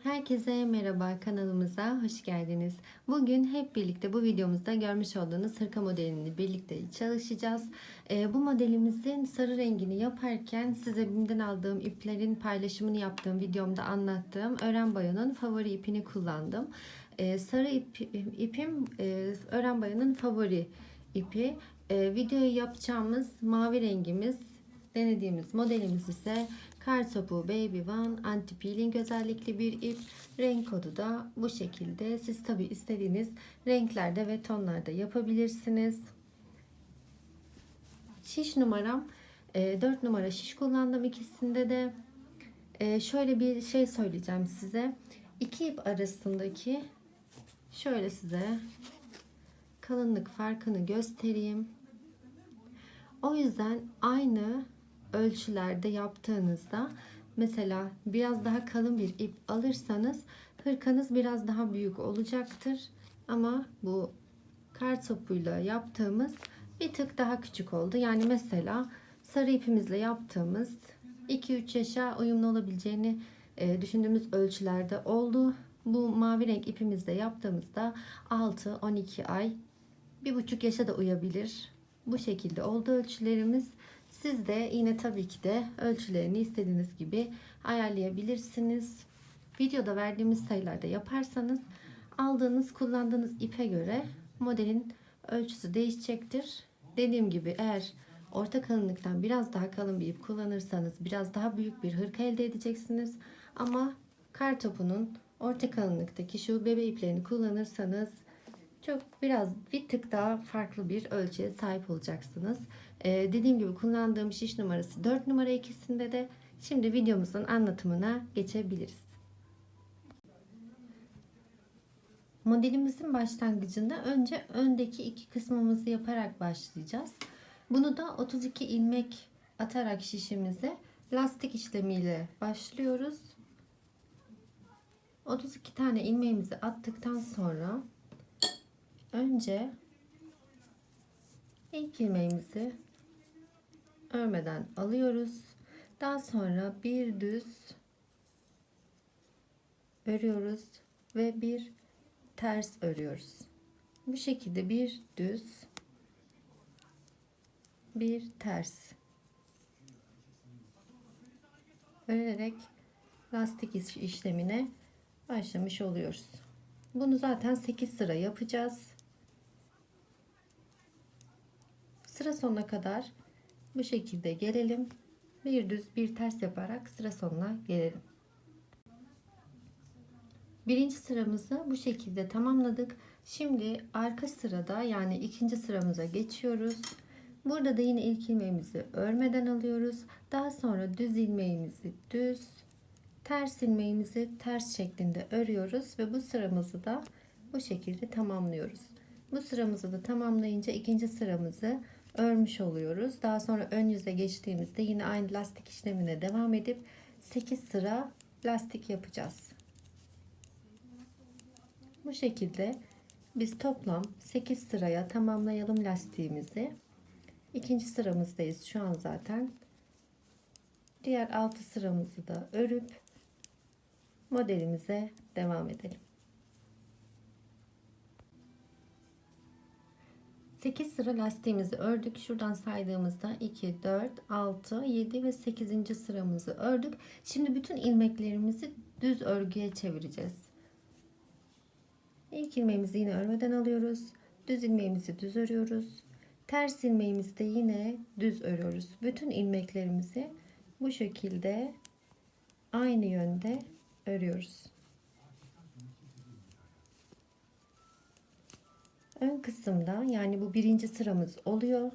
Herkese merhaba, kanalımıza hoş geldiniz. Bugün hep birlikte bu videomuzda görmüş olduğunuz hırka modelini birlikte çalışacağız. Bu modelimizin sarı rengini yaparken size BİM'den aldığım iplerin paylaşımını yaptığım videomda anlattığım Ören Boya'nın favori ipini kullandım. Sarı ipim Ören Boya'nın favori ipi. Videoyu yapacağımız mavi rengimiz, denediğimiz modelimiz ise Kartopu Baby One anti peeling özellikli bir ip. Renk kodu da bu şekilde. Siz tabi istediğiniz renklerde ve tonlarda yapabilirsiniz. Şiş numaram 4 numara şiş kullandım ikisinde de. Şöyle bir şey söyleyeceğim size. İki ip arasındaki şöyle size kalınlık farkını göstereyim. O yüzden aynı ölçülerde yaptığınızda mesela biraz daha kalın bir ip alırsanız hırkanız biraz daha büyük olacaktır. Ama bu kar topuyla yaptığımız bir tık daha küçük oldu. Yani mesela sarı ipimizle yaptığımız 2-3 yaşa uyumlu olabileceğini düşündüğümüz ölçülerde oldu. Bu mavi renk ipimizle yaptığımızda 6-12 ay, 1,5 yaşa da uyabilir. Bu şekilde oldu ölçülerimiz. Siz de yine tabii ki de ölçülerini istediğiniz gibi ayarlayabilirsiniz. Videoda verdiğimiz sayılarda yaparsanız aldığınız, kullandığınız ipe göre modelin ölçüsü değişecektir. Dediğim gibi eğer orta kalınlıktan biraz daha kalın bir ip kullanırsanız biraz daha büyük bir hırka elde edeceksiniz. Ama kar topunun orta kalınlıktaki şu bebe iplerini kullanırsanız biraz bir tık daha farklı bir ölçüye sahip olacaksınız. Dediğim gibi kullandığım şiş numarası 4 numara ikisinde de. Şimdi videomuzun anlatımına geçebiliriz. Modelimizin başlangıcında önce öndeki iki kısmımızı yaparak başlayacağız. Bunu da 32 ilmek atarak şişimize lastik işlemiyle başlıyoruz. 32 tane ilmeğimizi attıktan sonra önce ilk ilmeğimizi örmeden alıyoruz. Daha sonra bir düz örüyoruz ve bir ters örüyoruz. Bu şekilde bir düz, bir ters örerek lastik işlemine başlamış oluyoruz. Bunu zaten 8 sıra yapacağız. Sıra sonuna kadar bu şekilde gelelim. Bir düz, bir ters yaparak sıra sonuna gelelim. Birinci sıramızı bu şekilde tamamladık. Şimdi arka sırada yani ikinci sıramıza geçiyoruz. Burada da yine ilk ilmeğimizi örmeden alıyoruz. Daha sonra düz ilmeğimizi düz, ters ilmeğimizi ters şeklinde örüyoruz ve bu sıramızı da bu şekilde tamamlıyoruz. Bu sıramızı da tamamlayınca ikinci sıramızı örmüş oluyoruz. Daha sonra ön yüze geçtiğimizde yine aynı lastik işlemine devam edip 8 sıra lastik yapacağız. Bu şekilde biz toplam 8 sıraya tamamlayalım lastiğimizi. İkinci sıramızdayız şu an zaten. Diğer 6 sıramızı da örüp modelimize devam edelim. 8 sıra lastiğimizi ördük. Şuradan saydığımızda 2, 4, 6, 7 ve 8. sıramızı ördük. Şimdi bütün ilmeklerimizi düz örgüye çevireceğiz. İlk ilmeğimizi yine örmeden alıyoruz. Düz ilmeğimizi düz örüyoruz. Ters ilmeğimizi de yine düz örüyoruz. Bütün ilmeklerimizi bu şekilde aynı yönde örüyoruz. Ön kısımda yani bu birinci sıramız oluyor.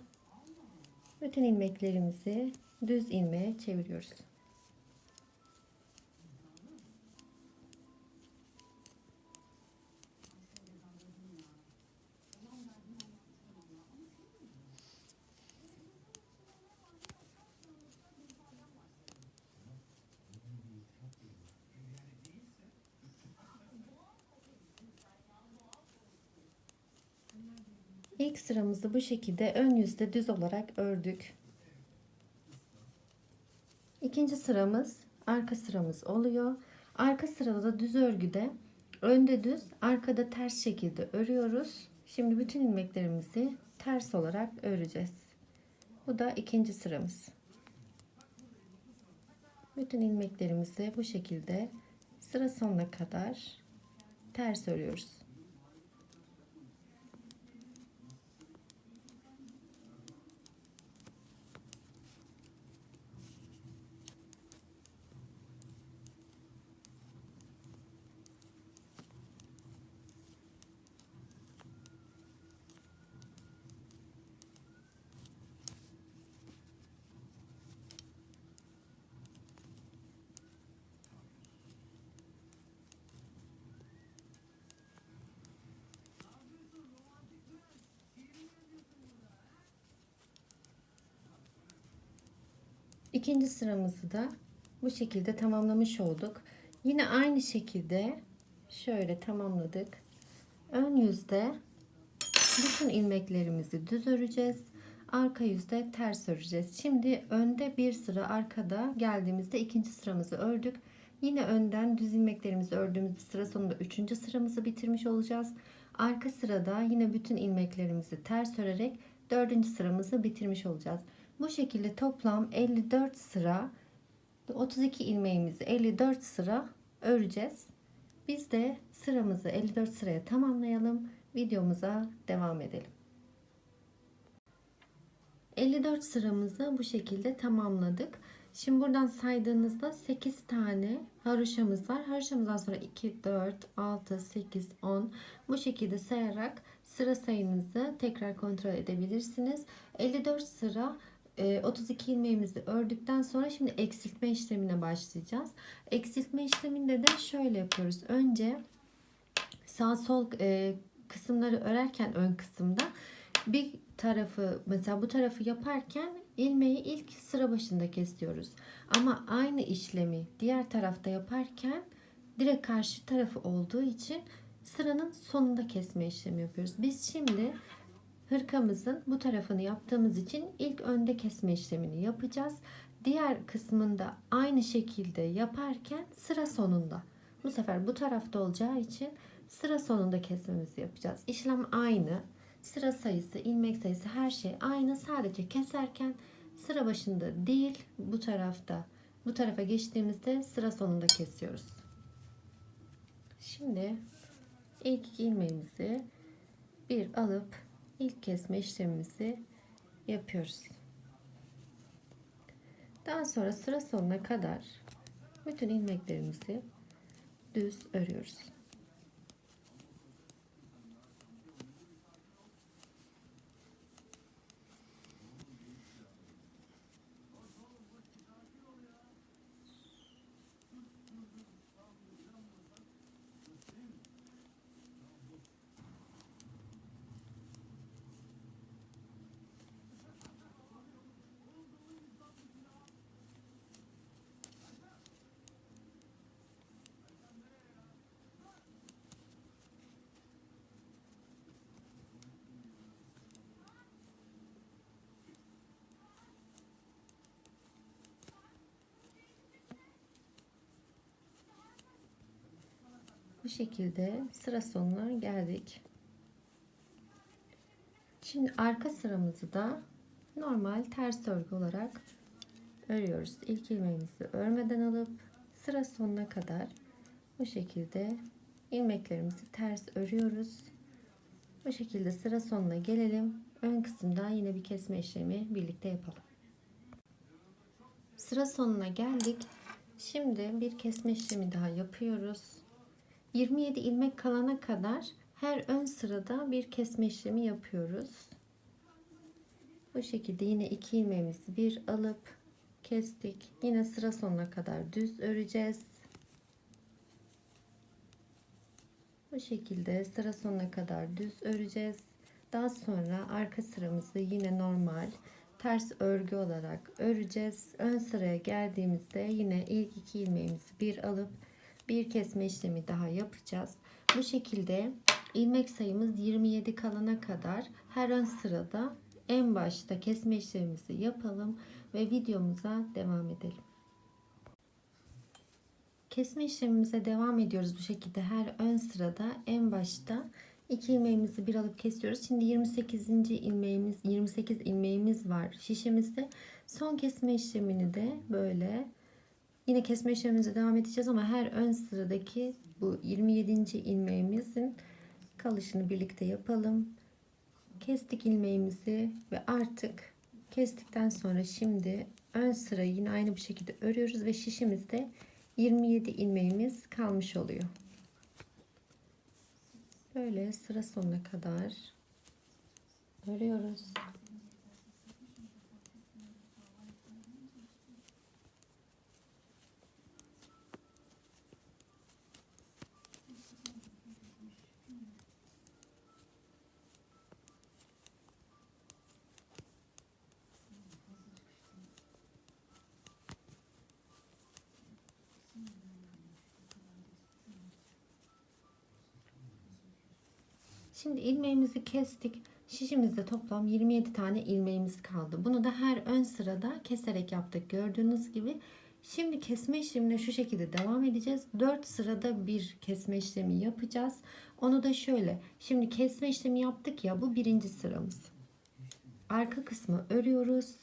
Bütün ilmeklerimizi düz ilmeğe çeviriyoruz. İlk sıramızı bu şekilde ön yüzde düz olarak ördük. İkinci sıramız arka sıramız oluyor. Arka sırada da düz örgüde önde düz, arkada ters şekilde örüyoruz. Şimdi bütün ilmeklerimizi ters olarak öreceğiz. Bu da ikinci sıramız. Bütün ilmeklerimizi bu şekilde sıra sonuna kadar ters örüyoruz. İkinci sıramızı da bu şekilde tamamlamış olduk. Yine aynı şekilde şöyle tamamladık. Ön yüzde bütün ilmeklerimizi düz öreceğiz. Arka yüzde ters öreceğiz. Şimdi önde bir sıra, arkada geldiğimizde ikinci sıramızı ördük. Yine önden düz ilmeklerimizi ördüğümüz sıra sonunda üçüncü sıramızı bitirmiş olacağız. Arka sırada yine bütün ilmeklerimizi ters örerek dördüncü sıramızı bitirmiş olacağız. Bu şekilde toplam 54 sıra, 32 ilmeğimizi 54 sıra öreceğiz. Biz de sıramızı 54 sıraya tamamlayalım. Videomuza devam edelim. 54 sıramızı bu şekilde tamamladık. Şimdi buradan saydığınızda 8 tane haroşamız var. Haroşamızdan sonra 2, 4, 6, 8, 10 bu şekilde sayarak sıra sayınızı tekrar kontrol edebilirsiniz. 54 sıra 32 ilmeğimizi ördükten sonra şimdi eksiltme işlemine başlayacağız. Eksiltme işleminde de şöyle yapıyoruz. Önce sağ sol kısımları örerken ön kısımda bir tarafı, mesela bu tarafı yaparken ilmeği ilk sıra başında kesiyoruz. Ama aynı işlemi diğer tarafta yaparken direkt karşı tarafı olduğu için sıranın sonunda kesme işlemi yapıyoruz. Biz şimdi hırkamızın bu tarafını yaptığımız için ilk önde kesme işlemini yapacağız. Diğer kısmında aynı şekilde yaparken sıra sonunda. Bu sefer bu tarafta olacağı için sıra sonunda kesmemizi yapacağız. İşlem aynı. Sıra sayısı, ilmek sayısı, her şey aynı. Sadece keserken sıra başında değil, bu tarafta. Bu tarafa geçtiğimizde sıra sonunda kesiyoruz. Şimdi ilk iki ilmeğimizi bir alıp ilk kesme işlemimizi yapıyoruz. Daha sonra sıra sonuna kadar bütün ilmeklerimizi düz örüyoruz. Bu şekilde sıra sonuna geldik. Şimdi arka sıramızı da normal ters örgü olarak örüyoruz. İlk ilmeğimizi örmeden alıp sıra sonuna kadar bu şekilde ilmeklerimizi ters örüyoruz. Bu şekilde sıra sonuna gelelim. Ön kısımda yine bir kesme işlemi birlikte yapalım. Sıra sonuna geldik. Şimdi bir kesme işlemi daha yapıyoruz. 27 ilmek kalana kadar her ön sırada bir kesme işlemi yapıyoruz. Bu şekilde yine iki ilmeğimizi bir alıp kestik. Yine sıra sonuna kadar düz öreceğiz. Bu şekilde sıra sonuna kadar düz öreceğiz. Daha sonra arka sıramızı yine normal ters örgü olarak öreceğiz. Ön sıraya geldiğimizde yine ilk iki ilmeğimizi bir alıp bir kesme işlemi daha yapacağız. Bu şekilde ilmek sayımız 27 kalana kadar her ön sırada en başta kesme işlemimizi yapalım ve videomuza devam edelim. Kesme işlemimize devam ediyoruz bu şekilde. Her ön sırada en başta 2 ilmeğimizi bir alıp kesiyoruz. Şimdi 28 ilmeğimiz var şişimizde. Son kesme işlemini de böyle yine kesme işlemimize devam edeceğiz ama her ön sıradaki bu 27. ilmeğimizin kalışını birlikte yapalım. Kestik ilmeğimizi ve artık kestikten sonra şimdi ön sırayı yine aynı bu şekilde örüyoruz ve şişimizde 27 ilmeğimiz kalmış oluyor. Böyle sıra sonuna kadar örüyoruz. Şimdi ilmeğimizi kestik. Şişimizde toplam 27 tane ilmeğimiz kaldı. Bunu da her ön sırada keserek yaptık. Gördüğünüz gibi. Şimdi kesme işlemine şu şekilde devam edeceğiz. 4 sırada bir kesme işlemi yapacağız. Onu da şöyle. Şimdi kesme işlemi yaptık ya, bu birinci sıramız. Arka kısmı örüyoruz.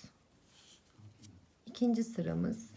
İkinci sıramız.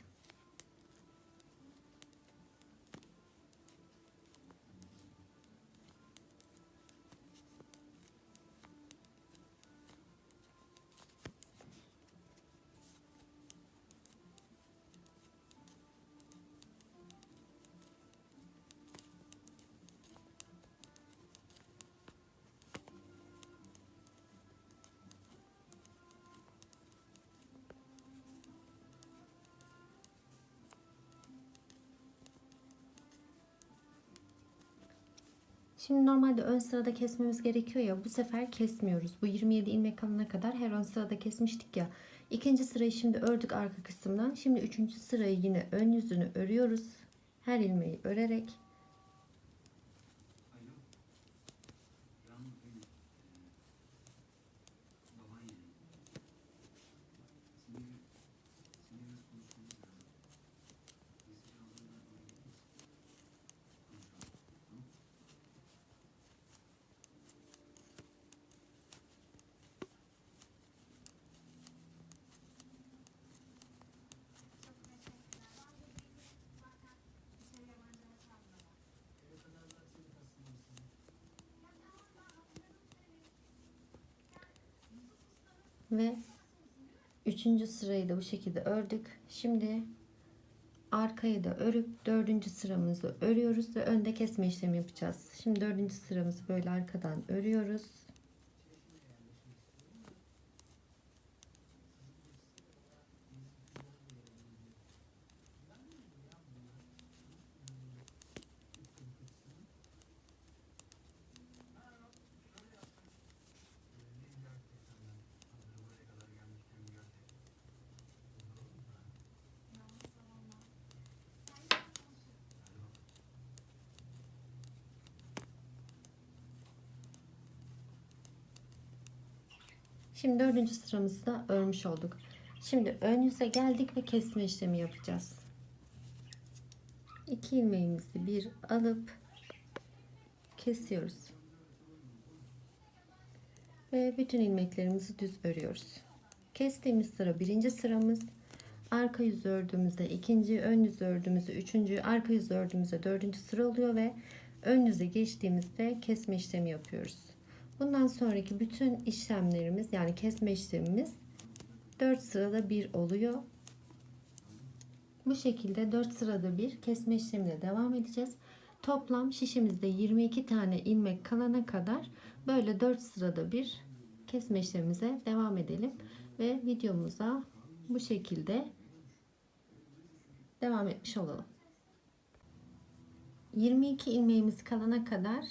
Şimdi normalde ön sırada kesmemiz gerekiyor ya, bu sefer kesmiyoruz. Bu 27 ilmek kalana kadar her ön sırada kesmiştik ya. İkinci sırayı şimdi ördük arka kısımdan. Şimdi üçüncü sırayı yine ön yüzünü örüyoruz. Her ilmeği örerek. Ve üçüncü sırayı da bu şekilde ördük. Şimdi arkayı da örüp dördüncü sıramızı örüyoruz ve önde kesme işlemi yapacağız. Şimdi dördüncü sıramızı böyle arkadan örüyoruz. Şimdi dördüncü sıramızı da örmüş olduk. Şimdi ön yüze geldik ve kesme işlemi yapacağız. 2 ilmeğimizi bir alıp kesiyoruz. Ve bütün ilmeklerimizi düz örüyoruz. Kestiğimiz sıra birinci sıramız. Arka yüz ördüğümüzde ikinci, ön yüz ördüğümüzde üçüncü, arka yüz ördüğümüzde dördüncü sıra oluyor ve ön yüze geçtiğimizde kesme işlemi yapıyoruz. Bundan sonraki bütün işlemlerimiz, yani kesme işlemimiz 4 sırada bir oluyor. Bu şekilde 4 sırada bir kesme işlemine devam edeceğiz. Toplam şişimizde 22 tane ilmek kalana kadar böyle 4 sırada bir kesme işlemimize devam edelim ve videomuza bu şekilde devam etmiş olalım. 22 ilmeğimiz kalana kadar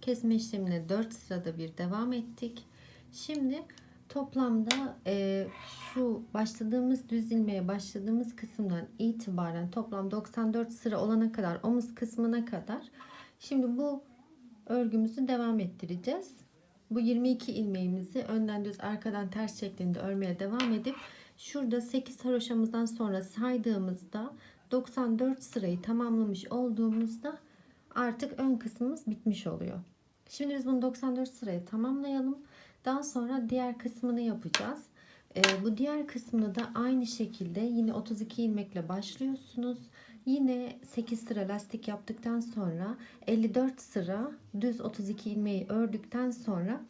kesme işlemine 4 sırada bir devam ettik. Şimdi toplamda şu başladığımız düz ilmeğe başladığımız kısımdan itibaren toplam 94 sıra olana kadar, omuz kısmına kadar şimdi bu örgümüzü devam ettireceğiz. Bu 22 ilmeğimizi önden düz arkadan ters şeklinde örmeye devam edip şurada 8 haroşamızdan sonra saydığımızda 94 sırayı tamamlamış olduğumuzda artık ön kısmımız bitmiş oluyor. Şimdi biz bunu 94 sırayı tamamlayalım. Daha sonra diğer kısmını yapacağız. Bu diğer kısmını da aynı şekilde yine 32 ilmekle başlıyorsunuz. Yine 8 sıra lastik yaptıktan sonra 54 sıra düz 32 ilmeği ördükten sonra,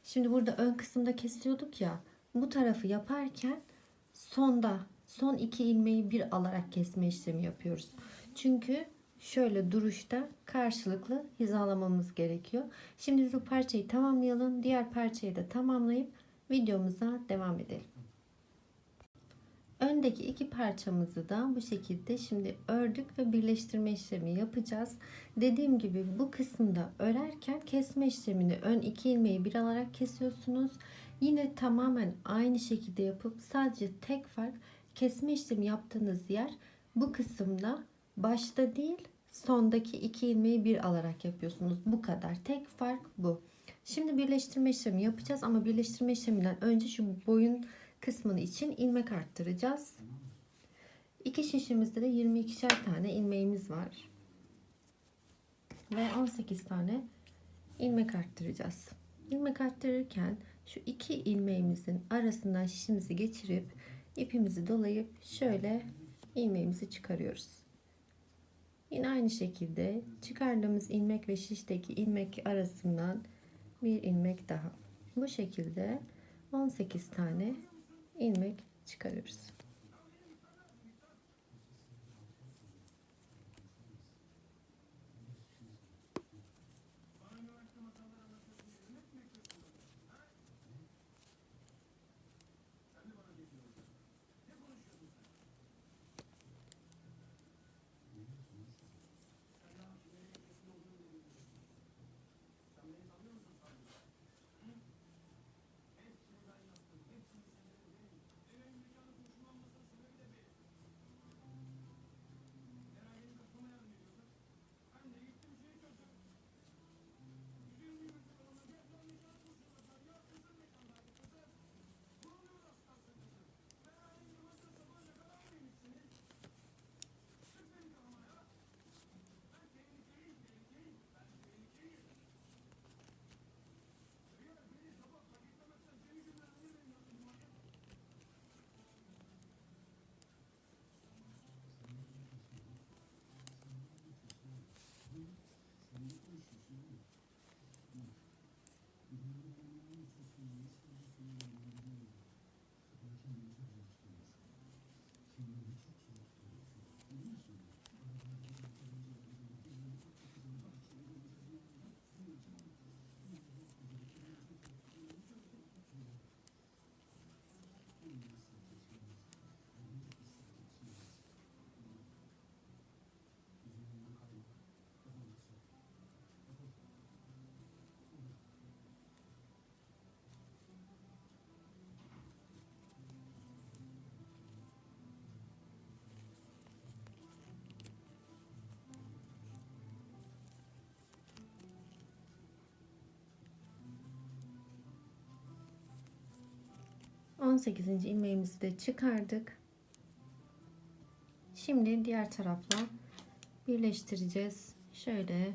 şimdi burada ön kısımda kesiyorduk ya, bu tarafı yaparken son 2 ilmeği bir alarak kesme işlemi yapıyoruz. Çünkü şöyle duruşta karşılıklı hizalamamız gerekiyor. Şimdi biz bu parçayı tamamlayalım. Diğer parçayı da tamamlayıp videomuza devam edelim. Öndeki iki parçamızı da bu şekilde şimdi ördük ve birleştirme işlemi yapacağız. Dediğim gibi bu kısımda örerken kesme işlemini ön iki ilmeği bir alarak kesiyorsunuz. Yine tamamen aynı şekilde yapıp sadece tek fark, kesme işlemi yaptığınız yer bu kısımda başta değil sondaki iki ilmeği bir alarak yapıyorsunuz. Bu kadar. Tek fark bu. Şimdi birleştirme işlemi yapacağız ama birleştirme işleminden önce şu boyun kısmını için ilmek arttıracağız. İki şişimizde de 22'şer tane ilmeğimiz var. Ve 18 tane ilmek arttıracağız. İlmek arttırırken şu iki ilmeğimizin arasından şişimizi geçirip ipimizi dolayıp şöyle ilmeğimizi çıkarıyoruz. Yine aynı şekilde çıkardığımız ilmek ve şişteki ilmek arasından bir ilmek daha. Bu şekilde 18 tane ilmek çıkarıyoruz. ...18. ilmeğimizi de çıkardık. Şimdi diğer tarafla birleştireceğiz. Şöyle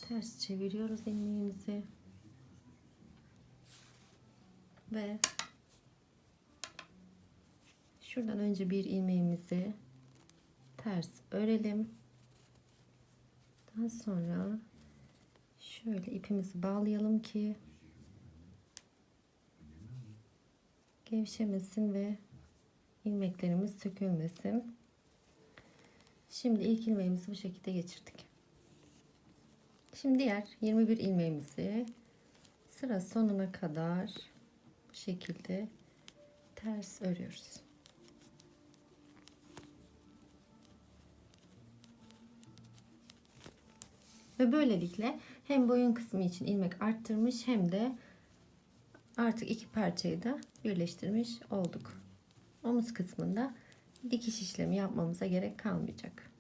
ters çeviriyoruz ilmeğimizi. Ve şuradan önce bir ilmeğimizi ters örelim. Daha sonra şöyle ipimizi bağlayalım ki gevşemesin ve ilmeklerimiz sökülmesin. Şimdi ilk ilmeğimizi bu şekilde geçirdik. Şimdi diğer 21 ilmeğimizi sıra sonuna kadar bu şekilde ters örüyoruz. Ve böylelikle hem boyun kısmı için ilmek arttırmış hem de artık iki parçayı da birleştirmiş olduk. Omuz kısmında dikiş işlemi yapmamıza gerek kalmayacak.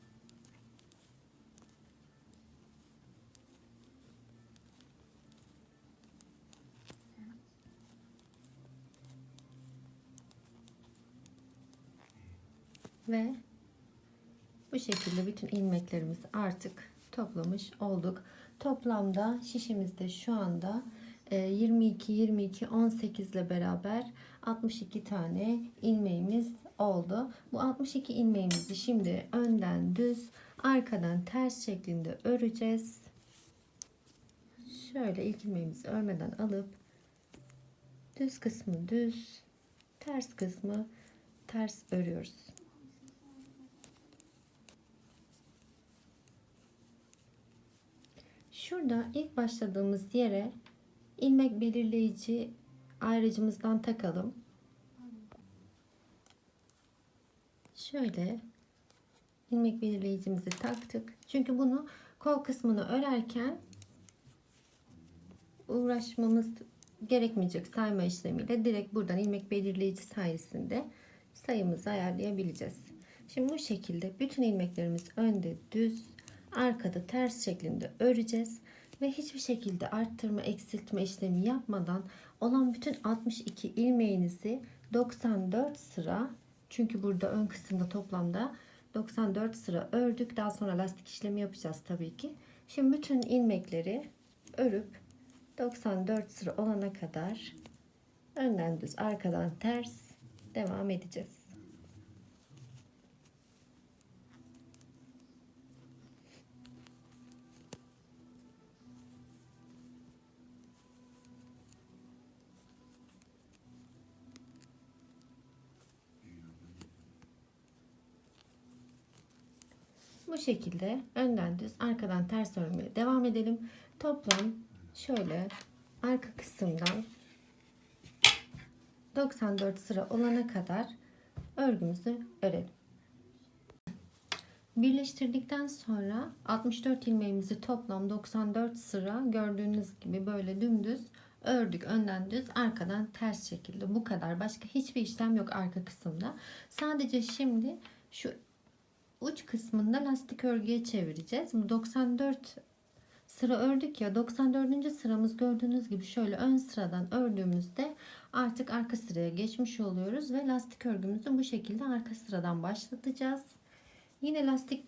Ve Bu şekilde bütün ilmeklerimizi artık toplamış olduk. Toplamda şişimizde şu anda 22, 22, 18 ile beraber 62 tane ilmeğimiz oldu. Bu 62 ilmeğimizi şimdi önden düz, arkadan ters şeklinde öreceğiz. Şöyle ilk ilmeğimizi örmeden alıp düz kısmı düz, ters kısmı ters örüyoruz. Şurada ilk başladığımız yere ilmek belirleyici ayrıcımızdan takalım. Şöyle ilmek belirleyicimizi taktık. Çünkü bunu kol kısmını örerken uğraşmamız gerekmeyecek sayma işlemiyle direkt buradan ilmek belirleyici sayesinde sayımızı ayarlayabileceğiz. Şimdi bu şekilde bütün ilmeklerimiz önde düz, arkada ters şeklinde öreceğiz ve hiçbir şekilde arttırma eksiltme işlemi yapmadan olan bütün 62 ilmeğinizi 94 sıra, çünkü burada ön kısımda toplamda 94 sıra ördük. Daha sonra lastik işlemi yapacağız tabii ki. Şimdi bütün ilmekleri örüp 94 sıra olana kadar önden düz arkadan ters devam edeceğiz. Bu şekilde önden düz arkadan ters örmeye devam edelim. Toplam şöyle arka kısımdan 94 sıra olana kadar örgümüzü örelim. Birleştirdikten sonra 64 ilmeğimizi toplam 94 sıra gördüğünüz gibi böyle dümdüz ördük. Önden düz, arkadan ters şekilde. Bu kadar. Başka hiçbir işlem yok arka kısımda. Sadece şimdi şu uç kısmında lastik örgüye çevireceğiz. Bu 94 sıra ördük ya, 94. sıramız gördüğünüz gibi şöyle ön sıradan ördüğümüzde artık arka sıraya geçmiş oluyoruz ve lastik örgümüzü bu şekilde arka sıradan başlatacağız. Yine lastik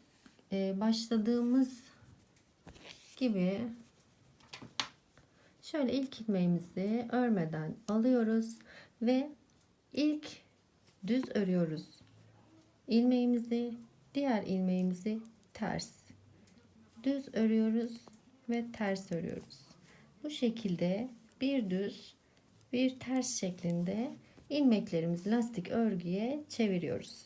başladığımız gibi şöyle ilk ilmeğimizi örmeden alıyoruz ve ilk düz örüyoruz. İlmeğimizi, diğer ilmeğimizi ters, düz örüyoruz ve ters örüyoruz. Bu şekilde bir düz bir ters şeklinde ilmeklerimizi lastik örgüye çeviriyoruz.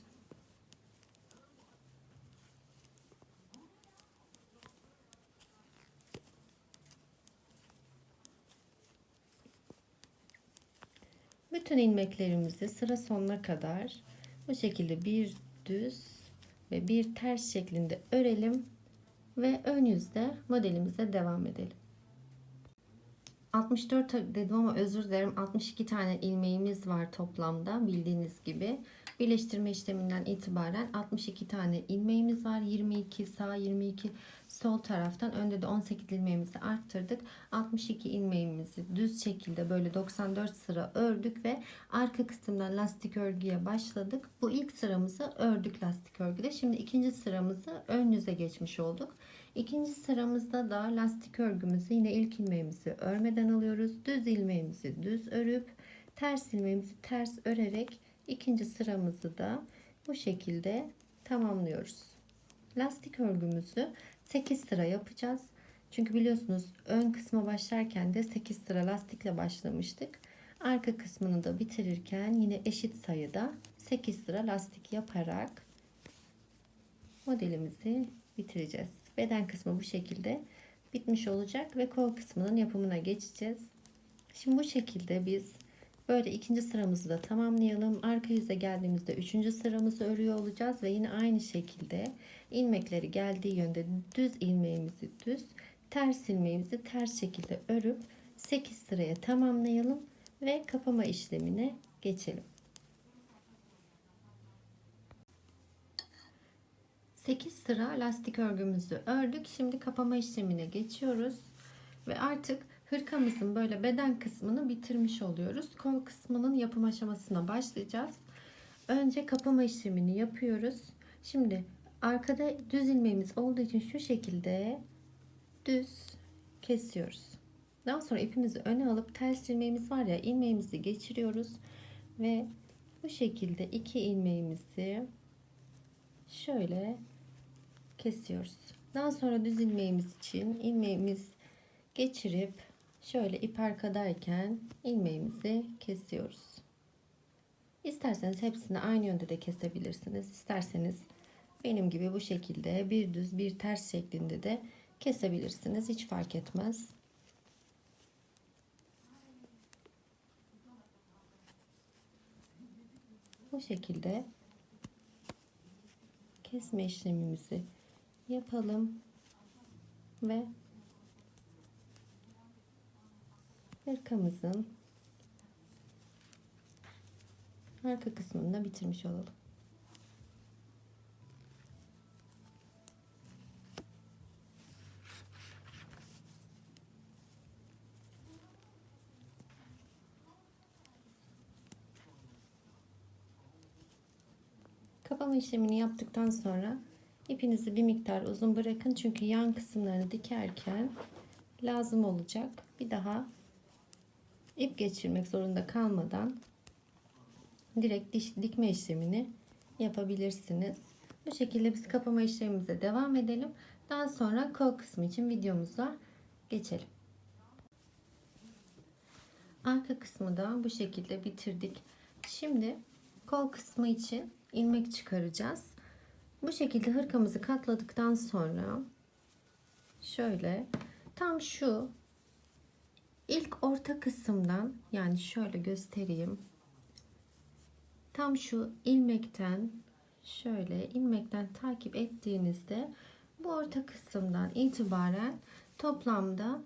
Bütün ilmeklerimizi sıra sonuna kadar bu şekilde bir düz ve bir ters şeklinde örelim ve ön yüzde modelimize devam edelim. 64 dedim ama özür dilerim, 62 tane ilmeğimiz var toplamda bildiğiniz gibi. Birleştirme işleminden itibaren 62 tane ilmeğimiz var. 22 sağ, 22 sol taraftan, önde de 18 ilmeğimizi arttırdık. 62 ilmeğimizi düz şekilde böyle 94 sıra ördük ve arka kısımdan lastik örgüye başladık. Bu ilk sıramızı ördük lastik örgüde. Şimdi ikinci sıramızı ön yüze geçmiş olduk. İkinci sıramızda da lastik örgümüzü yine ilk ilmeğimizi örmeden alıyoruz. Düz ilmeğimizi düz örüp ters ilmeğimizi ters örerek ikinci sıramızı da bu şekilde tamamlıyoruz. Lastik örgümüzü 8 sıra yapacağız. Çünkü biliyorsunuz ön kısma başlarken de 8 sıra lastikle başlamıştık. Arka kısmını da bitirirken yine eşit sayıda 8 sıra lastik yaparak modelimizi bitireceğiz. Beden kısmı bu şekilde bitmiş olacak ve kol kısmının yapımına geçeceğiz. Şimdi bu şekilde biz böyle ikinci sıramızı da tamamlayalım. Arka yüze geldiğimizde üçüncü sıramızı örüyor olacağız ve yine aynı şekilde ilmekleri geldiği yönde düz ilmeğimizi düz, ters ilmeğimizi ters şekilde örüp 8 sıraya tamamlayalım ve kapama işlemine geçelim. 8 sıra lastik örgümüzü ördük. Şimdi kapama işlemine geçiyoruz. Ve artık hırkamızın böyle beden kısmını bitirmiş oluyoruz. Kol kısmının yapım aşamasına başlayacağız. Önce kapama işlemini yapıyoruz. Şimdi Arkada düz ilmeğimiz olduğu için şu şekilde düz kesiyoruz. Daha sonra ipimizi öne alıp ters ilmeğimiz var ya, ilmeğimizi geçiriyoruz ve bu şekilde iki ilmeğimizi şöyle kesiyoruz. Daha sonra düz ilmeğimiz için ilmeğimiz geçirip şöyle ip arkadayken ilmeğimizi kesiyoruz. İsterseniz hepsini aynı yönde de kesebilirsiniz. İsterseniz benim gibi bu şekilde bir düz bir ters şeklinde de kesebilirsiniz. Hiç fark etmez. Bu şekilde kesme işlemimizi yapalım ve hırkamızın arka kısmını da bitirmiş olalım. Kapama işlemini yaptıktan sonra ipinizi bir miktar uzun bırakın, çünkü yan kısımlarını dikerken lazım olacak. Bir daha ip geçirmek zorunda kalmadan direkt dikme işlemini yapabilirsiniz. Bu şekilde biz kapama işlemimize devam edelim. Daha sonra kol kısmı için videomuza geçelim. Arka kısmı da bu şekilde bitirdik. Şimdi kol kısmı için ilmek çıkaracağız. Bu şekilde hırkamızı katladıktan sonra şöyle tam şu ilk orta kısımdan, yani şöyle göstereyim. Tam şu ilmekten, şöyle ilmekten takip ettiğinizde bu orta kısımdan itibaren toplamda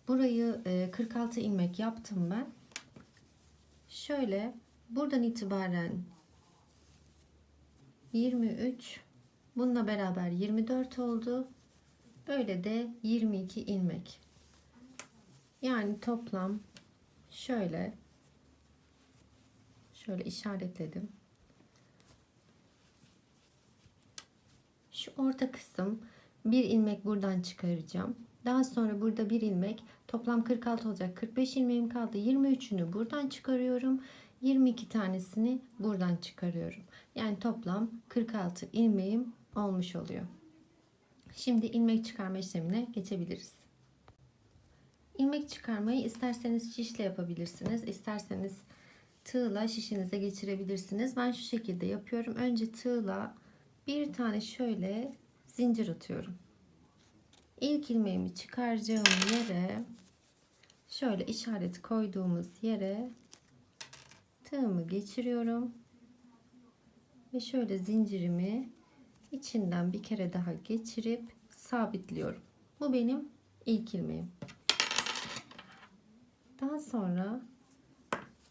burayı 46 ilmek yaptım ben. Şöyle buradan itibaren 23, bununla beraber 24 oldu. Böyle de 22 ilmek. Yani toplam şöyle işaretledim. Şu orta kısım bir ilmek buradan çıkaracağım. Daha sonra burada bir ilmek, toplam 46 olacak. 45 ilmeğim kaldı. 23'ünü buradan çıkarıyorum. 22 tanesini buradan çıkarıyorum. Yani toplam 46 ilmeğim olmuş oluyor. Şimdi ilmek çıkarma işlemine geçebiliriz. İlmek çıkarmayı isterseniz şişle yapabilirsiniz. İsterseniz tığla şişinize geçirebilirsiniz. Ben şu şekilde yapıyorum. Önce tığla bir tane şöyle zincir atıyorum. İlk ilmeğimi çıkaracağım yere, şöyle işaret koyduğumuz yere tığımı geçiriyorum ve şöyle zincirimi içinden bir kere daha geçirip sabitliyorum. Bu benim ilk ilmeğim. Daha sonra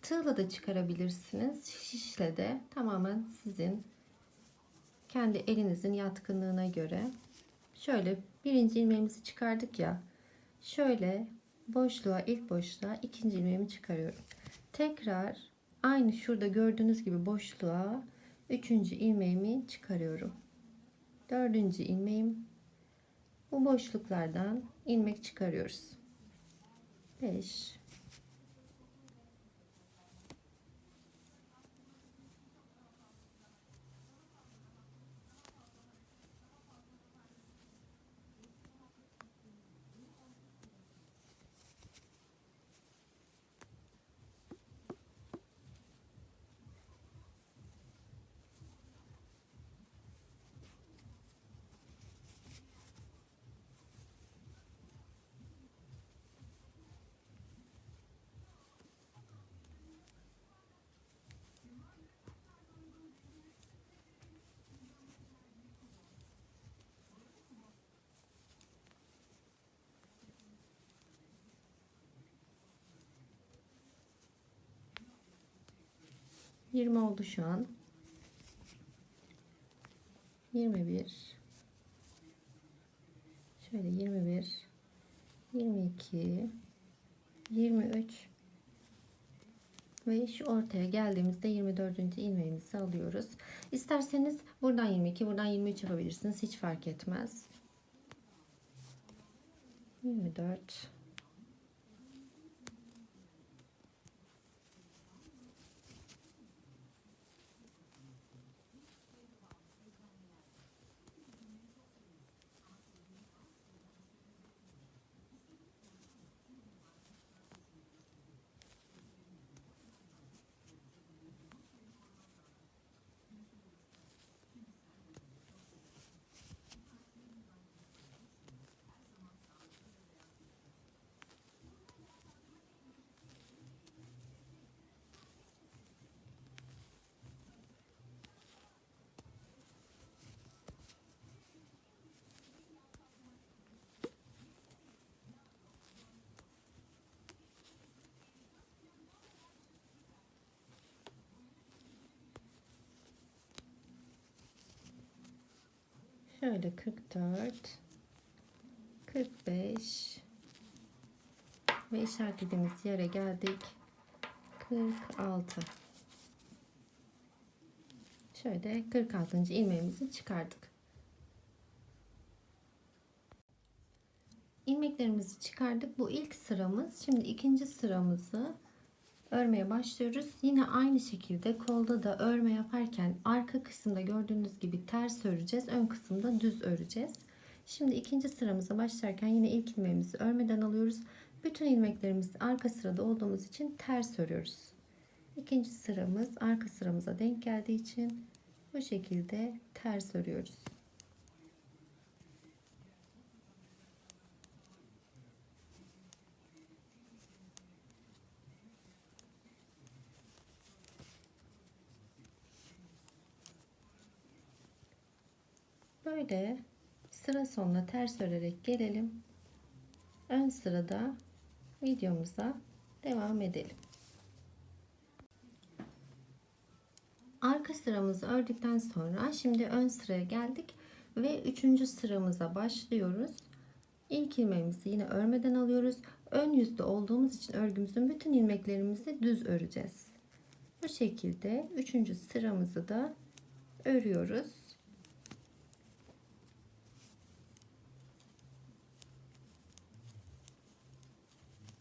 tığla da çıkarabilirsiniz, şişle de, tamamen sizin kendi elinizin yatkınlığına göre. Şöyle birinci ilmeğimizi çıkardık ya, şöyle boşluğa, ilk boşluğa ikinci ilmeğimi çıkarıyorum. Tekrar aynı şurada gördüğünüz gibi boşluğa üçüncü ilmeğimi çıkarıyorum. Dördüncü ilmeğim, bu boşluklardan ilmek çıkarıyoruz. 5, 20 oldu şu an. 21, şöyle 21, 22, 23, Ve şu ortaya geldiğimizde 24. ilmeğimizi alıyoruz. İsterseniz buradan 22, buradan 23 yapabilirsiniz. Hiç fark etmez. 24. Şöyle 44, 45 ve işaretlediğimiz yere geldik. 46. Şöyle 46. ilmeğimizi çıkardık. İlmeklerimizi çıkardık. Bu ilk sıramız. Şimdi ikinci sıramızı örmeye başlıyoruz. Yine aynı şekilde kolda da örme yaparken arka kısımda gördüğünüz gibi ters öreceğiz. Ön kısımda düz öreceğiz. Şimdi ikinci sıramıza başlarken yine ilk ilmeğimizi örmeden alıyoruz. Bütün ilmeklerimizi arka sırada olduğumuz için ters örüyoruz. İkinci sıramız arka sıramıza denk geldiği için bu şekilde ters örüyoruz. Böyle sıra sonuna ters örerek gelelim. Ön sırada videomuza devam edelim. Arka sıramızı ördükten sonra şimdi ön sıraya geldik ve 3. sıramıza başlıyoruz. İlk ilmeğimizi yine örmeden alıyoruz. Ön yüzde olduğumuz için örgümüzün bütün ilmeklerimizi düz öreceğiz. Bu şekilde 3. sıramızı da örüyoruz.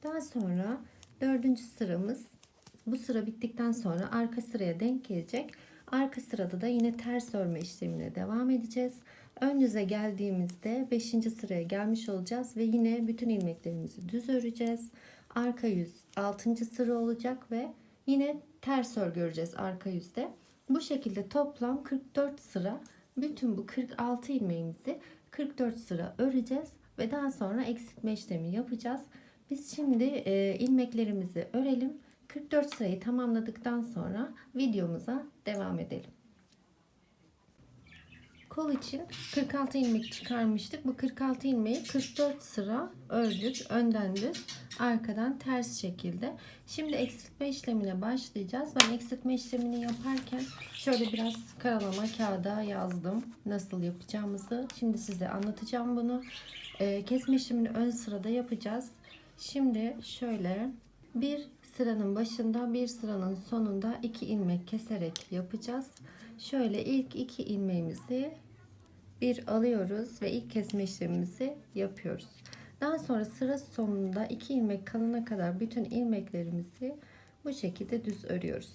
Daha sonra 4. sıramız, bu sıra bittikten sonra arka sıraya denk gelecek. Arka sırada da yine ters örme işlemine devam edeceğiz. Ön yüze geldiğimizde 5. sıraya gelmiş olacağız ve yine bütün ilmeklerimizi düz öreceğiz. Arka yüz 6. sıra olacak ve yine ters örgü öreceğiz arka yüzde. Bu şekilde toplam 44 sıra bütün bu 46 ilmeğimizi 44 sıra öreceğiz ve daha sonra eksiltme işlemi yapacağız. Biz şimdi ilmeklerimizi örelim. 44 sırayı tamamladıktan sonra videomuza devam edelim. Kol için 46 ilmek çıkarmıştık. Bu 46 ilmeği 44 sıra ördük. Önden düz, arkadan ters şekilde. Şimdi eksiltme işlemine başlayacağız. Ben eksiltme işlemini yaparken şöyle biraz karalama kağıda yazdım nasıl yapacağımızı. Şimdi size anlatacağım bunu. Kesme işlemini ön sırada yapacağız. Şimdi şöyle bir sıranın başında bir sıranın sonunda 2 ilmek keserek yapacağız. Şöyle ilk 2 ilmeğimizi bir alıyoruz ve ilk kesme işlemimizi yapıyoruz. Daha sonra sıra sonunda 2 ilmek kalana kadar bütün ilmeklerimizi bu şekilde düz örüyoruz.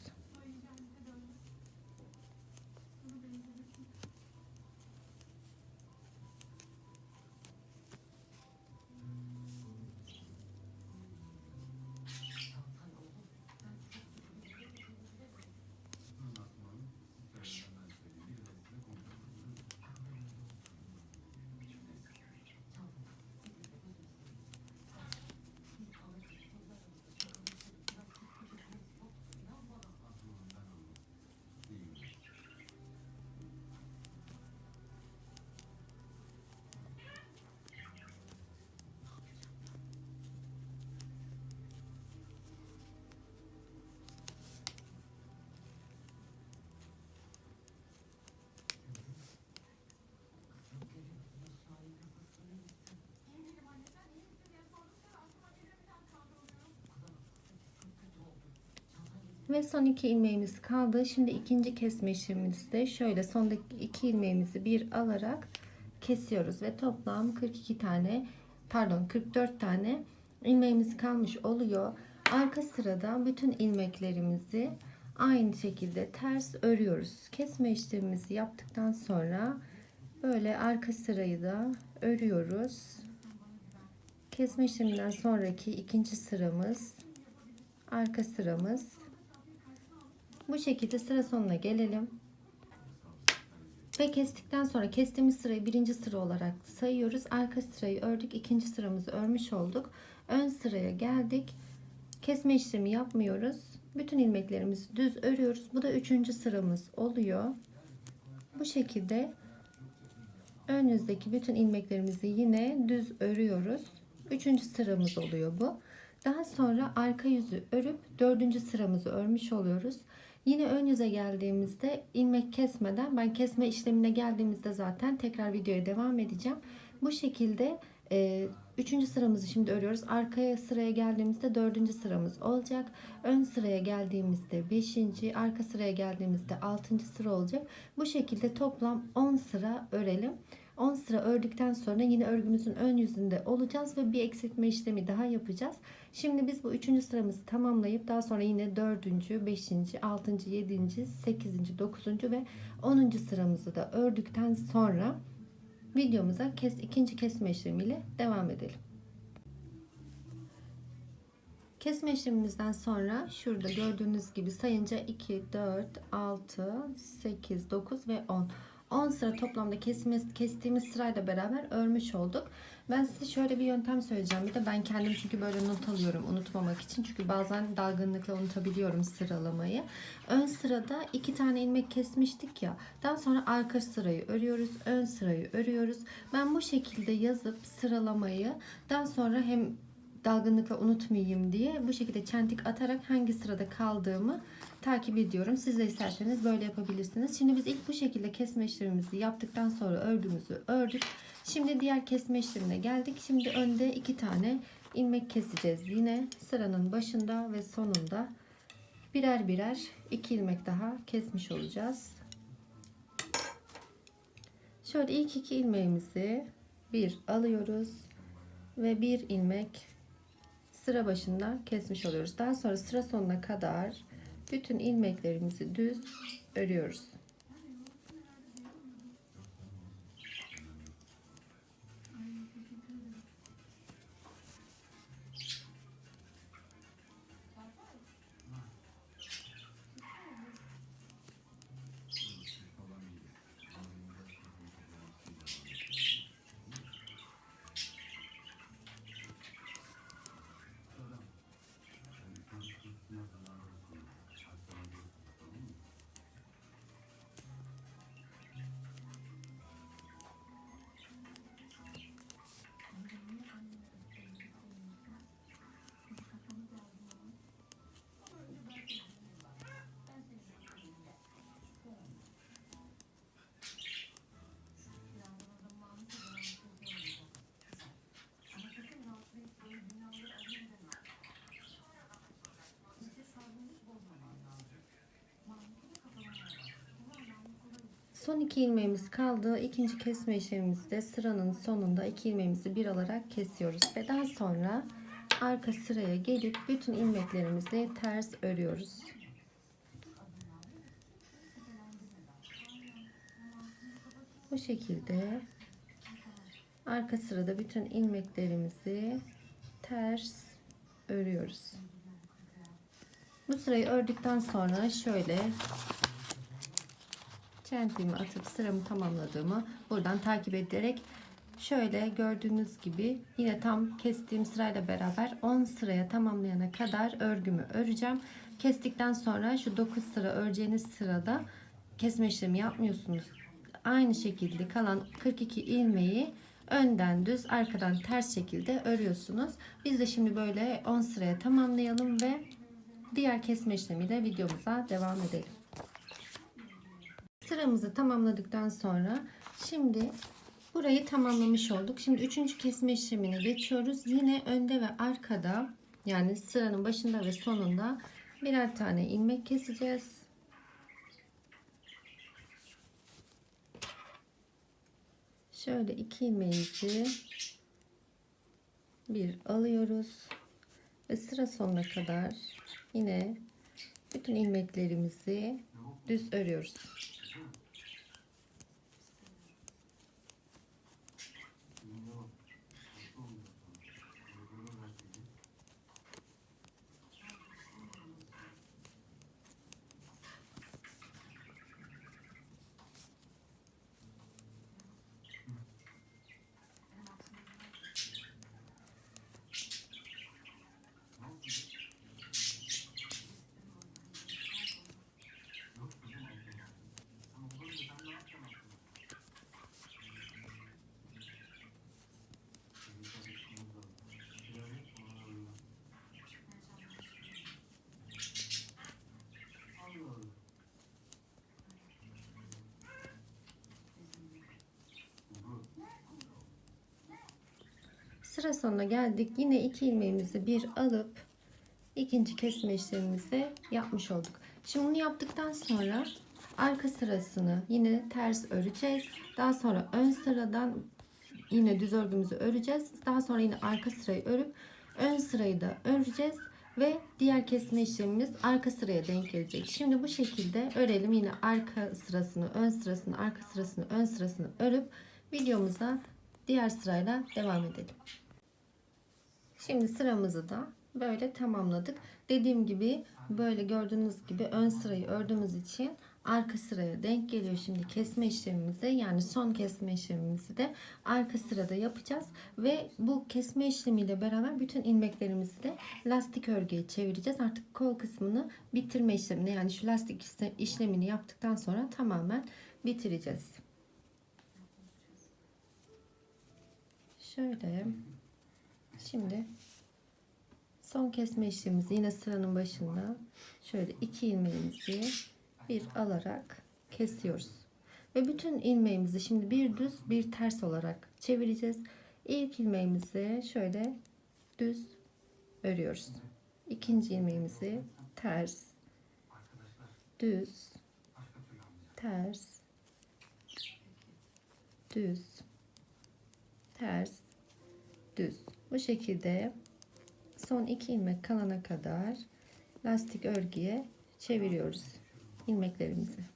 Ve son 2 ilmeğimiz kaldı. Şimdi ikinci kesme işlemimizde şöyle sondaki 2 ilmeğimizi bir alarak kesiyoruz ve toplam 42 tane, pardon 44 tane ilmeğimiz kalmış oluyor. Arka sırada bütün ilmeklerimizi aynı şekilde ters örüyoruz. Kesme işlemimizi yaptıktan sonra böyle arka sırayı da örüyoruz. Kesme işleminden sonraki ikinci sıramız, arka sıramız. Bu şekilde sıra sonuna gelelim. Ve kestikten sonra kestiğimiz sırayı birinci sıra olarak sayıyoruz. Arka sırayı ördük. İkinci sıramızı örmüş olduk. Ön sıraya geldik. Kesme işlemi yapmıyoruz. Bütün ilmeklerimizi düz örüyoruz. Bu da üçüncü sıramız oluyor. Bu şekilde ön yüzdeki bütün ilmeklerimizi yine düz örüyoruz. Üçüncü sıramız oluyor bu. Daha sonra arka yüzü örüp dördüncü sıramızı örmüş oluyoruz. Yine ön yüze geldiğimizde ilmek kesmeden, ben kesme işlemine geldiğimizde zaten tekrar videoya devam edeceğim. Bu şekilde üçüncü sıramızı şimdi örüyoruz. Arkaya sıraya geldiğimizde dördüncü sıramız olacak. Ön sıraya geldiğimizde beşinci, arka sıraya geldiğimizde altıncı sıra olacak. Bu şekilde toplam 10 sıra örelim. 10 sıra ördükten sonra yine örgümüzün ön yüzünde olacağız ve bir eksiltme işlemi daha yapacağız. Şimdi biz bu 3. sıramızı tamamlayıp daha sonra yine 4. 5. 6. 7. 8. 9. ve 10. sıramızı da ördükten sonra videomuza ikinci kesme işlemiyle devam edelim. Kesme işlemimizden sonra şurada gördüğünüz gibi sayınca 2, 4, 6, 8, 9 ve 10. 10 sıra toplamda kestiğimiz sırayla beraber örmüş olduk. Ben size şöyle bir yöntem söyleyeceğim. Bir de ben kendim çünkü böyle not alıyorum unutmamak için. Çünkü bazen dalgınlıkla unutabiliyorum sıralamayı. Ön sırada 2 tane ilmek kesmiştik ya. Daha sonra arka sırayı örüyoruz. Ön sırayı örüyoruz. Ben bu şekilde yazıp sıralamayı daha sonra hem dalgınlıkla unutmayayım diye bu şekilde çentik atarak hangi sırada kaldığımı takip ediyorum. Siz de isterseniz böyle yapabilirsiniz. Şimdi biz ilk bu şekilde kesme işlemimizi yaptıktan sonra örgümüzü ördük. Şimdi diğer kesme işlemine geldik. Şimdi önde 2 tane ilmek keseceğiz. Yine sıranın başında ve sonunda birer birer 2 ilmek daha kesmiş olacağız. Şöyle ilk 2 ilmeğimizi bir alıyoruz ve bir ilmek sıra başında kesmiş oluyoruz. Daha sonra sıra sonuna kadar bütün ilmeklerimizi düz örüyoruz. Son 2 ilmeğimiz kaldı. İkinci kesme işlemimizde sıranın sonunda 2 ilmeğimizi bir alarak kesiyoruz ve daha sonra arka sıraya gelip bütün ilmeklerimizi ters örüyoruz. Bu şekilde arka sırada bütün ilmeklerimizi ters örüyoruz. Bu sırayı ördükten sonra şöyle çentiğimi atıp sıramı tamamladığımı buradan takip ederek şöyle gördüğünüz gibi yine tam kestiğim sırayla beraber 10 sıraya tamamlayana kadar örgümü öreceğim. Kestikten sonra şu 9 sıra öreceğiniz sırada kesme işlemi yapmıyorsunuz. Aynı şekilde kalan 42 ilmeği önden düz arkadan ters şekilde örüyorsunuz. Biz de şimdi böyle 10 sıraya tamamlayalım ve diğer kesme işlemiyle videomuza devam edelim. Sıramızı tamamladıktan sonra şimdi burayı tamamlamış olduk. Şimdi 3. kesme işlemine geçiyoruz. Yine önde ve arkada, yani sıranın başında ve sonunda birer tane ilmek keseceğiz. Şöyle 2 ilmeğimizi bir alıyoruz ve sıra sonuna kadar yine bütün ilmeklerimizi düz örüyoruz. Sıra sonuna geldik. Yine 2 ilmeğimizi bir alıp ikinci kesme işlemimizi yapmış olduk. Şimdi bunu yaptıktan sonra arka sırasını yine ters öreceğiz. Daha sonra ön sıradan yine düz örgümüzü öreceğiz. Daha sonra yine arka sırayı örüp ön sırayı da öreceğiz ve diğer kesme işlemimiz arka sıraya denk gelecek. Şimdi bu şekilde örelim. Yine arka sırasını, ön sırasını, arka sırasını, ön sırasını örüp videomuza diğer sırayla devam edelim. Şimdi sıramızı da böyle tamamladık. Dediğim gibi böyle gördüğünüz gibi ön sırayı ördüğümüz için arka sıraya denk geliyor. Şimdi kesme işlemimizi, yani son kesme işlemimizi de arka sırada yapacağız ve bu kesme işlemiyle beraber bütün ilmeklerimizi de lastik örgüye çevireceğiz. Artık kol kısmını bitirme işlemine, yani şu lastik işlemini yaptıktan sonra tamamen bitireceğiz. Şöyle şimdi son kesme işlemimizi yine sıranın başında şöyle 2 ilmeğimizi bir alarak kesiyoruz. Ve bütün ilmeğimizi şimdi bir düz bir ters olarak çevireceğiz. İlk ilmeğimizi şöyle düz örüyoruz. İkinci ilmeğimizi ters, düz, ters, düz, ters, düz. Bu şekilde son 2 ilmek kalana kadar lastik örgüye çeviriyoruz ilmeklerimizi.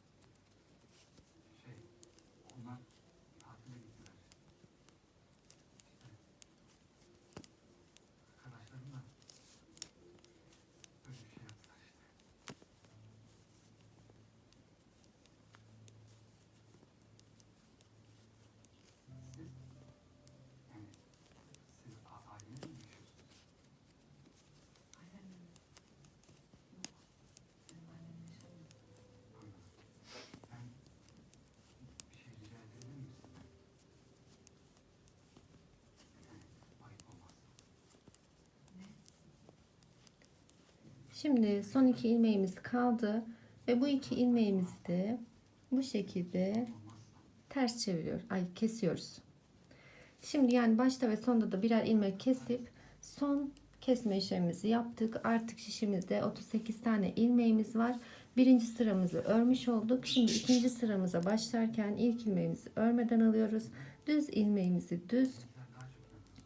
Şimdi son 2 ilmeğimiz kaldı ve bu 2 ilmeğimizi de bu şekilde ters kesiyoruz. Şimdi yani başta ve sonda da birer ilmek kesip son kesme işlemimizi yaptık. Artık şişimizde 38 tane ilmeğimiz var. Birinci sıramızı örmüş olduk. Şimdi ikinci sıramıza başlarken ilk ilmeğimizi örmeden alıyoruz. Düz ilmeğimizi düz,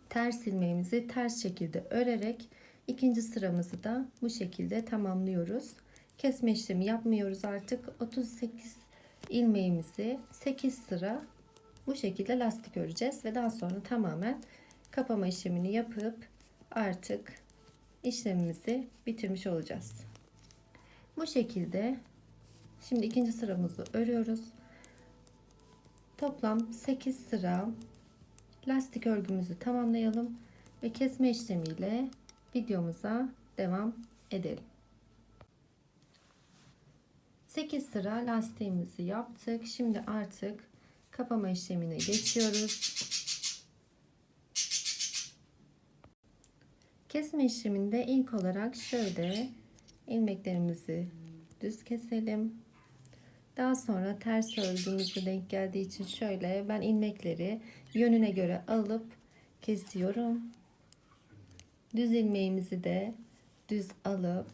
ters ilmeğimizi ters şekilde örerek ikinci sıramızı da bu şekilde tamamlıyoruz. Kesme işlemi yapmıyoruz artık. 38 ilmeğimizi 8 sıra bu şekilde lastik öreceğiz ve daha sonra tamamen kapama işlemini yapıp artık işlemimizi bitirmiş olacağız. Bu şekilde şimdi ikinci sıramızı örüyoruz. Toplam 8 sıra lastik örgümüzü tamamlayalım ve kesme işlemiyle videomuza devam edelim. 8 sıra lastiğimizi yaptık. Şimdi artık kapama işlemine geçiyoruz. Kesme işleminde ilk olarak şöyle ilmeklerimizi düz keselim. Daha sonra ters örgümüzü denk geldiği için şöyle ben ilmekleri yönüne göre alıp kesiyorum. Düz ilmeğimizi de düz alıp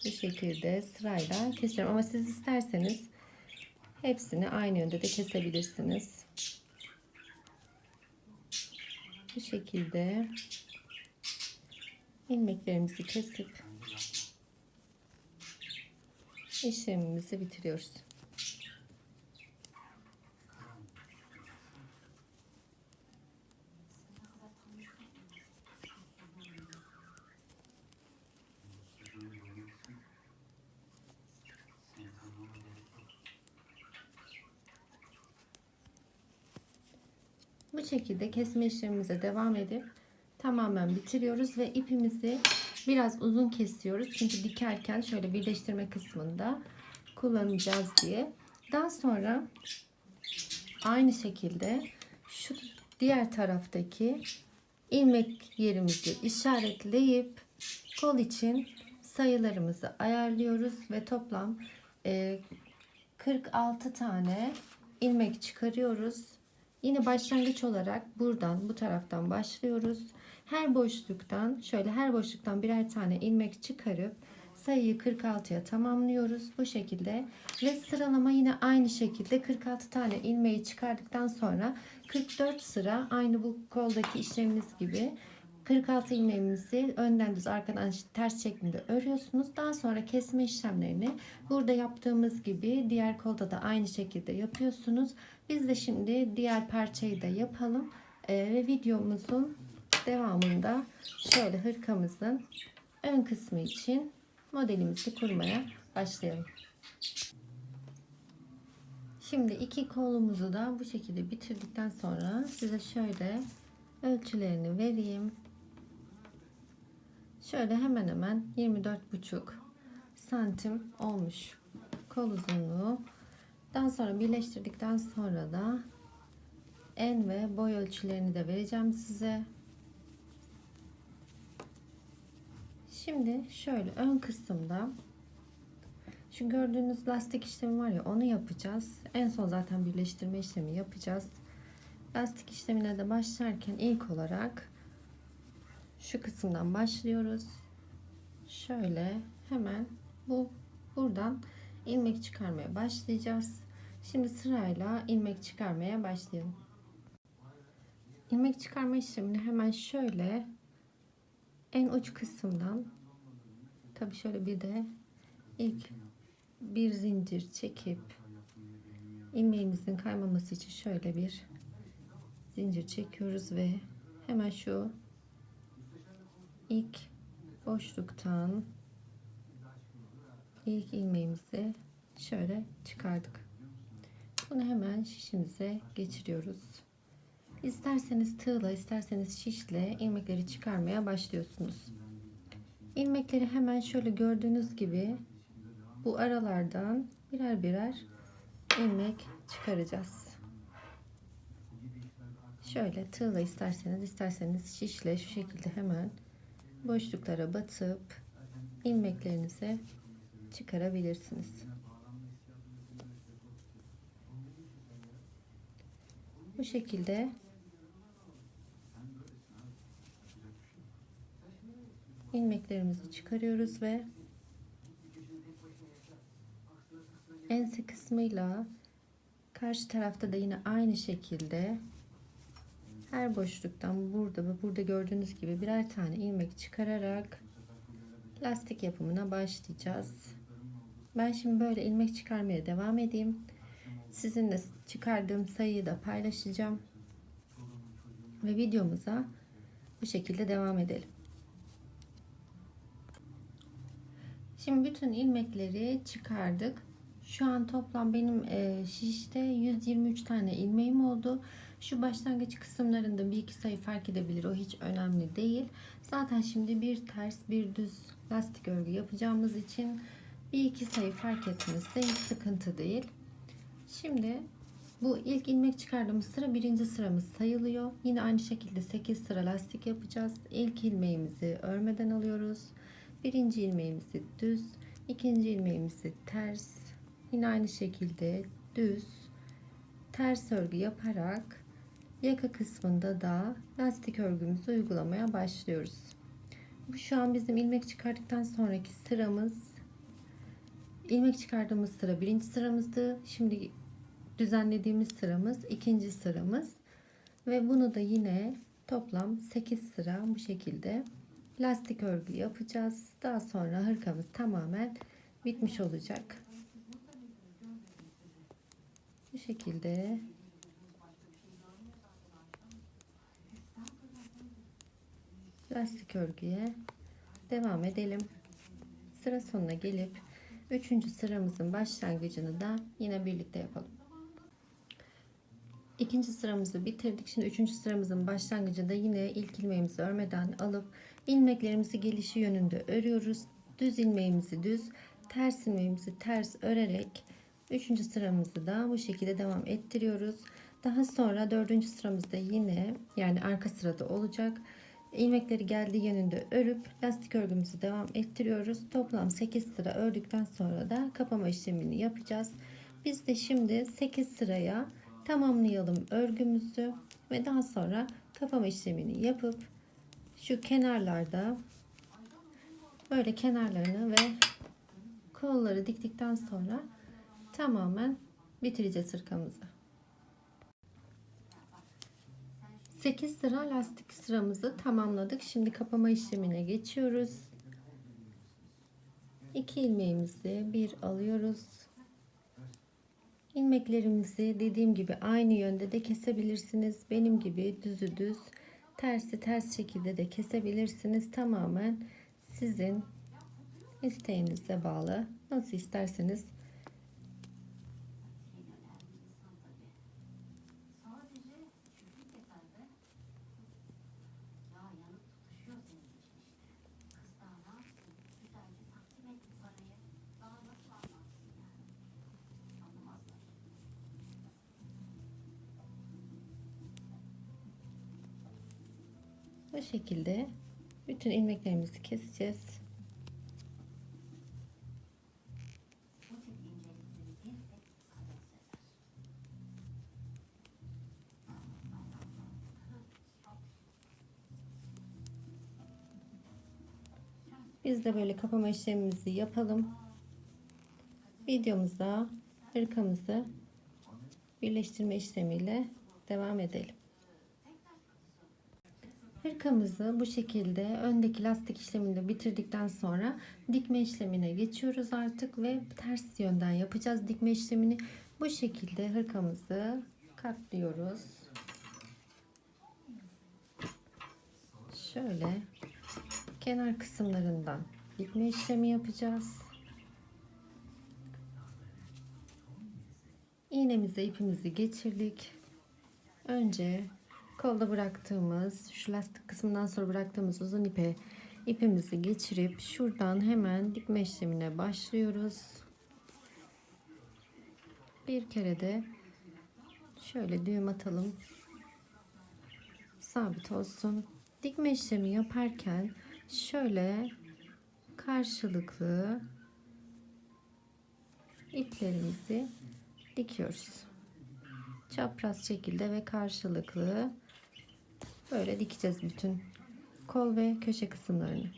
bu şekilde sırayla kesiyorum. Ama siz isterseniz hepsini aynı yönde de kesebilirsiniz. Bu şekilde ilmeklerimizi kesip işlemimizi bitiriyoruz. Bu şekilde kesme işlemimize devam edip tamamen bitiriyoruz ve ipimizi biraz uzun kesiyoruz. Çünkü dikerken şöyle birleştirme kısmında kullanacağız diye. Daha sonra aynı şekilde şu diğer taraftaki ilmek yerimizi işaretleyip kol için sayılarımızı ayarlıyoruz ve toplam 46 tane ilmek çıkarıyoruz. Yine başlangıç olarak buradan bu taraftan başlıyoruz. Her boşluktan her boşluktan birer tane ilmek çıkarıp sayıyı 46'ya tamamlıyoruz bu şekilde ve sıralama yine aynı şekilde 46 tane ilmeği çıkardıktan sonra 44 sıra aynı bu koldaki işlemimiz gibi 46 ilmeğimizi önden düz arkadan ters şeklinde örüyorsunuz. Daha sonra kesme işlemlerini burada yaptığımız gibi diğer kolda da aynı şekilde yapıyorsunuz. Biz de şimdi diğer parçayı da yapalım ve videomuzun devamında şöyle hırkamızın ön kısmı için modelimizi kurmaya başlayalım. Şimdi iki kolumuzu da bu şekilde bitirdikten sonra size şöyle ölçülerini vereyim. Şöyle hemen hemen 24,5 santim olmuş kol uzunluğu. Daha sonra birleştirdikten sonra da en ve boy ölçülerini de vereceğim size. Şimdi şöyle ön kısımda şu gördüğünüz lastik işlemi var ya, onu yapacağız. En son zaten birleştirme işlemi yapacağız. Lastik işlemine de başlarken ilk olarak şu kısımdan başlıyoruz. Şöyle hemen buradan ilmek çıkarmaya başlayacağız. Şimdi sırayla ilmek çıkarmaya başlayalım. İlmek çıkarma işlemini hemen şöyle en uç kısımdan, tabi şöyle bir de ilk bir zincir çekip ilmeğimizin kaymaması için şöyle bir zincir çekiyoruz ve hemen şu ilk boşluktan ilk ilmeğimizi şöyle çıkardık. Bunu hemen şişimize geçiriyoruz. İsterseniz tığla, isterseniz şişle ilmekleri çıkarmaya başlıyorsunuz. İlmekleri hemen şöyle gördüğünüz gibi bu aralardan birer birer ilmek çıkaracağız. Şöyle tığla isterseniz şişle şu şekilde hemen boşluklara batıp ilmeklerinizi çıkarabilirsiniz. Bu şekilde ilmeklerimizi çıkarıyoruz ve ense kısmıyla karşı tarafta da yine aynı şekilde her boşluktan burada ve burada gördüğünüz gibi birer tane ilmek çıkararak lastik yapımına başlayacağız. Ben şimdi böyle ilmek çıkarmaya devam edeyim. Sizinle çıkardığım sayıyı da paylaşacağım ve videomuza bu şekilde devam edelim. Şimdi bütün ilmekleri çıkardık. Şu an toplam benim şişte 123 tane ilmeğim oldu. Şu başlangıç kısımlarında bir iki sayı fark edebilir. O hiç önemli değil. Zaten şimdi bir ters bir düz lastik örgü yapacağımız için bir iki sayı fark etmesi hiç sıkıntı değil. Şimdi bu ilk ilmek çıkardığımız sıra birinci sıramız sayılıyor. Yine aynı şekilde 8 sıra lastik yapacağız. İlk ilmeğimizi örmeden alıyoruz. Birinci ilmeğimizi düz, ikinci ilmeğimizi ters, yine aynı şekilde düz, ters örgü yaparak yaka kısmında da lastik örgümüzü uygulamaya başlıyoruz. Bu şu an bizim ilmek çıkardıktan sonraki sıramız ilmek çıkardığımız sıra birinci sıramızdı. Şimdi düzenlediğimiz sıramız ikinci sıramız. Ve bunu da yine toplam 8 sıra bu şekilde lastik örgü yapacağız. Daha sonra hırkamız tamamen bitmiş olacak. Bu şekilde lastik örgüye devam edelim. Sıra sonuna gelip 3. sıramızın başlangıcını da yine birlikte yapalım. İkinci sıramızı bitirdik. Şimdi 3. sıramızın başlangıcında yine ilk ilmeğimizi örmeden alıp ilmeklerimizi gelişi yönünde örüyoruz. Düz ilmeğimizi düz, ters ilmeğimizi ters örerek 3. sıramızı da bu şekilde devam ettiriyoruz. Daha sonra 4. sıramızda yine, yani arka sırada olacak, ilmekleri geldiği yönünde örüp lastik örgümüzü devam ettiriyoruz. Toplam 8 sıra ördükten sonra da kapama işlemini yapacağız. Biz de şimdi 8 sıraya tamamlayalım örgümüzü ve daha sonra kapama işlemini yapıp şu kenarlarda böyle kenarlarını ve kolları diktikten sonra tamamen bitireceğiz hırkamızı. 8 sıra lastik sıramızı tamamladık. Şimdi kapama işlemine geçiyoruz. 2 ilmeğimizi bir alıyoruz. İlmeklerimizi dediğim gibi aynı yönde de kesebilirsiniz. Benim gibi düzü düz, tersi ters şekilde de kesebilirsiniz. Tamamen sizin isteğinize bağlı. Nasıl isterseniz. Bu şekilde bütün ilmeklerimizi keseceğiz. Biz de böyle kapama işlemimizi yapalım. Videomuza hırkamızı birleştirme işlemiyle devam edelim. Hırkamızı bu şekilde öndeki lastik işlemini bitirdikten sonra dikme işlemine geçiyoruz artık ve ters yönden yapacağız dikme işlemini. Bu şekilde hırkamızı katlıyoruz. Şöyle kenar kısımlarından dikme işlemi yapacağız. İğnemize ipimizi geçirdik. Önce kolda bıraktığımız, şu lastik kısmından sonra bıraktığımız uzun ipe ipimizi geçirip şuradan hemen dikme işlemine başlıyoruz. Bir kere de şöyle düğüm atalım. Sabit olsun. Dikme işlemi yaparken şöyle karşılıklı iplerimizi dikiyoruz. Çapraz şekilde ve karşılıklı böyle dikeceğiz bütün kol ve köşe kısımlarını.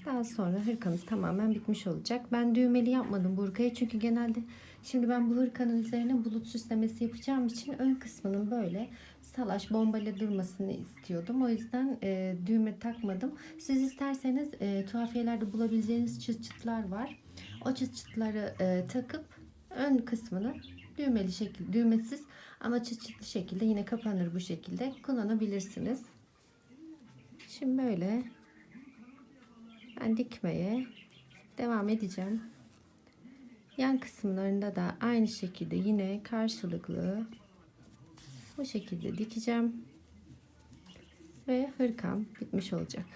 Daha sonra hırkamız tamamen bitmiş olacak. Ben düğmeli yapmadım bu hırkayı çünkü genelde şimdi ben bu hırkanın üzerine bulut süslemesi yapacağım için ön kısmının böyle salaş bombayla durmasını istiyordum. O yüzden düğme takmadım. Siz isterseniz tuhafiyelerde bulabileceğiniz çıt çıtlar var. O çıt çıtları takıp ön kısmını düğmeli şekilde, düğmesiz ama çıt çıtlı şekilde yine kapanır bu şekilde kullanabilirsiniz. Şimdi böyle ben dikmeye devam edeceğim. Yan kısımlarında da aynı şekilde yine karşılıklı bu şekilde dikeceğim ve hırkam bitmiş olacak.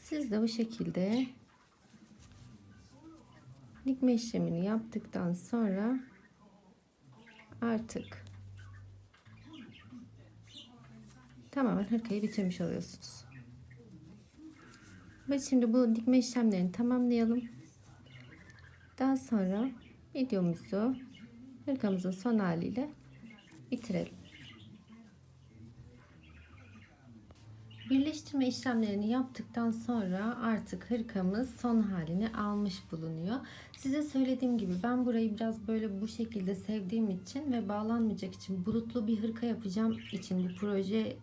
Siz de bu şekilde dikme işlemini yaptıktan sonra artık tamamen hırkayı bitirmiş oluyorsunuz. Ve şimdi bu dikme işlemlerini tamamlayalım. Daha sonra videomuzu hırkamızın son haliyle bitirelim. Birleştirme işlemlerini yaptıktan sonra artık hırkamız son halini almış bulunuyor. Size söylediğim gibi ben burayı biraz böyle bu şekilde sevdiğim için ve bağlanmayacak için, bulutlu bir hırka yapacağım için bu proje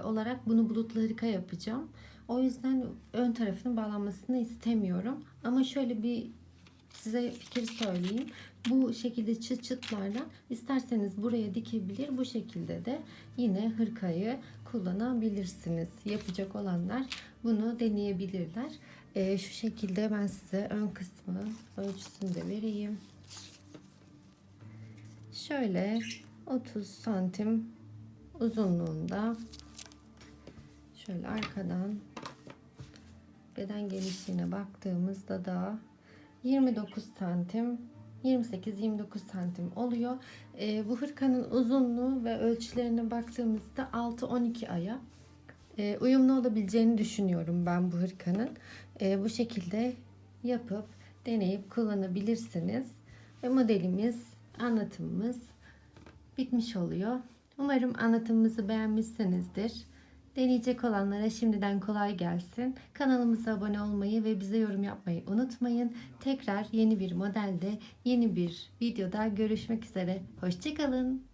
olarak bunu bulutlu hırka yapacağım. O yüzden ön tarafının bağlanmasını istemiyorum. Ama şöyle bir size fikir söyleyeyim. Bu şekilde çıt çıtlarla isterseniz buraya dikebilir. Bu şekilde de yine hırkayı kullanabilirsiniz. Yapacak olanlar bunu deneyebilirler. Şu şekilde ben size ön kısmı ölçüsünü de vereyim. Şöyle 30 santim uzunluğunda, şöyle arkadan beden genişliğine baktığımızda da 29 santim, 28-29 santim oluyor. Bu hırkanın uzunluğu ve ölçülerine baktığımızda 6-12 aya uyumlu olabileceğini düşünüyorum ben bu hırkanın. Bu şekilde yapıp deneyip kullanabilirsiniz. Ve modelimiz, anlatımımız bitmiş oluyor. Umarım anlatımımızı beğenmişsinizdir. Deneyecek olanlara şimdiden kolay gelsin. Kanalımıza abone olmayı ve bize yorum yapmayı unutmayın. Tekrar yeni bir modelde, yeni bir videoda görüşmek üzere. Hoşça kalın.